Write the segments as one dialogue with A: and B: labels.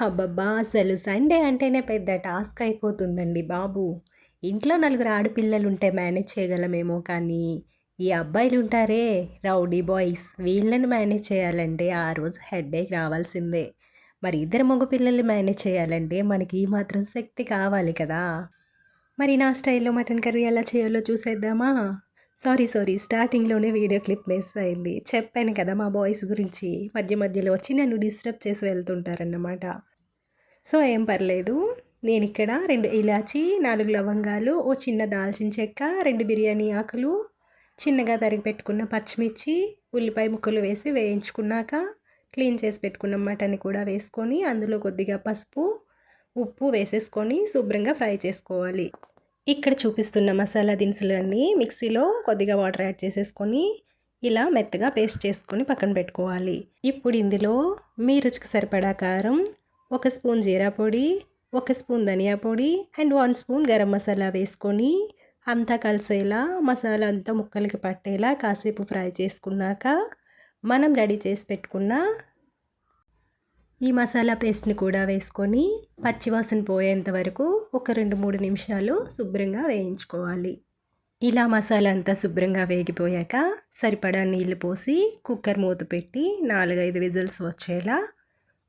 A: అబ్బబ్బా! అసలు సండే అంటేనే పెద్ద టాస్క్ అయిపోతుందండి బాబు. ఇంట్లో నలుగురు ఆడపిల్లలుంటే మేనేజ్ చేయగలమేమో కానీ, ఈ అబ్బాయిలుంటారే రౌడీ బాయ్స్ వీళ్ళని మేనేజ్ చేయాలంటే ఆ రోజు హెడ్‌ఏక్ రావాల్సిందే. మరి ఇద్దరు మగ పిల్లల్ని మేనేజ్ చేయాలంటే మనకి ఈ మాత్రం శక్తి కావాలి కదా! మరి నా స్టైల్‌లో మటన్ కర్రీ ఎలా చేయాలో చూసేద్దామా? సారీ స్టార్టింగ్‌లోనే వీడియో క్లిప్ మిస్ అయింది. చెప్పాను కదా మా బాయ్స్ గురించి. మధ్య మధ్యలో వచ్చి నన్ను డిస్టర్బ్ చేసి వెళ్తుంటారన్నమాట. సో, ఏం పర్లేదు. నేనిక్కడ 2 ఇలాచీ, 4 లవంగాలు, ఓ చిన్న దాల్చిన చెక్క, 2 బిర్యానీ ఆకులు, చిన్నగా తరిగి పెట్టుకున్న పచ్చిమిర్చి, ఉల్లిపాయ ముక్కలు వేసి వేయించుకున్నాక, క్లీన్ చేసి పెట్టుకున్న మటన్ని కూడా వేసుకొని, అందులో కొద్దిగా పసుపు, ఉప్పు వేసేసుకొని శుభ్రంగా ఫ్రై చేసుకోవాలి. ఇక్కడ చూపిస్తున్న మసాలా దినుసులన్నీ మిక్సీలో కొద్దిగా వాటర్ యాడ్ చేసేసుకొని, ఇలా మెత్తగా పేస్ట్ చేసుకొని పక్కన పెట్టుకోవాలి. ఇప్పుడు ఇందులో మీ రుచికి సరిపడా కారం, 1 స్పూన్ జీరా పొడి, 1 స్పూన్ ధనియా పొడి అండ్ 1 స్పూన్ గరం మసాలా వేసుకొని అంతా కలిసేలా మసాలా అంతా ముక్కలకి పట్టేలా కాసేపు ఫ్రై చేసుకున్నాక మనం రెడీ చేసి పెట్టుకున్న ఈ మసాలా పేస్ట్ని కూడా వేసుకొని పచ్చివాసన పోయేంత వరకు ఒక 2-3 నిమిషాలు శుభ్రంగా వేయించుకోవాలి. ఇలా మసాలా అంతా శుభ్రంగా వేగిపోయాక సరిపడా నీళ్లు పోసి కుక్కర్ మూత పెట్టి 4-5 విజిల్స్ వచ్చేలా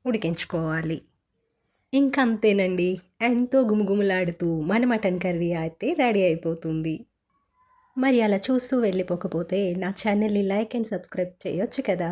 A: ఉడికించుకోవాలి. ఇంక అంతేనండి. ఎంతో గుమగుమలాడుతూ మన మటన్ కర్రీ అయితే రెడీ అయిపోతుంది. మరి అలా చూస్తూ వెళ్ళిపోకపోతే నా ఛానల్‌ని లైక్ అండ్ సబ్స్క్రైబ్ చేయొచ్చు కదా!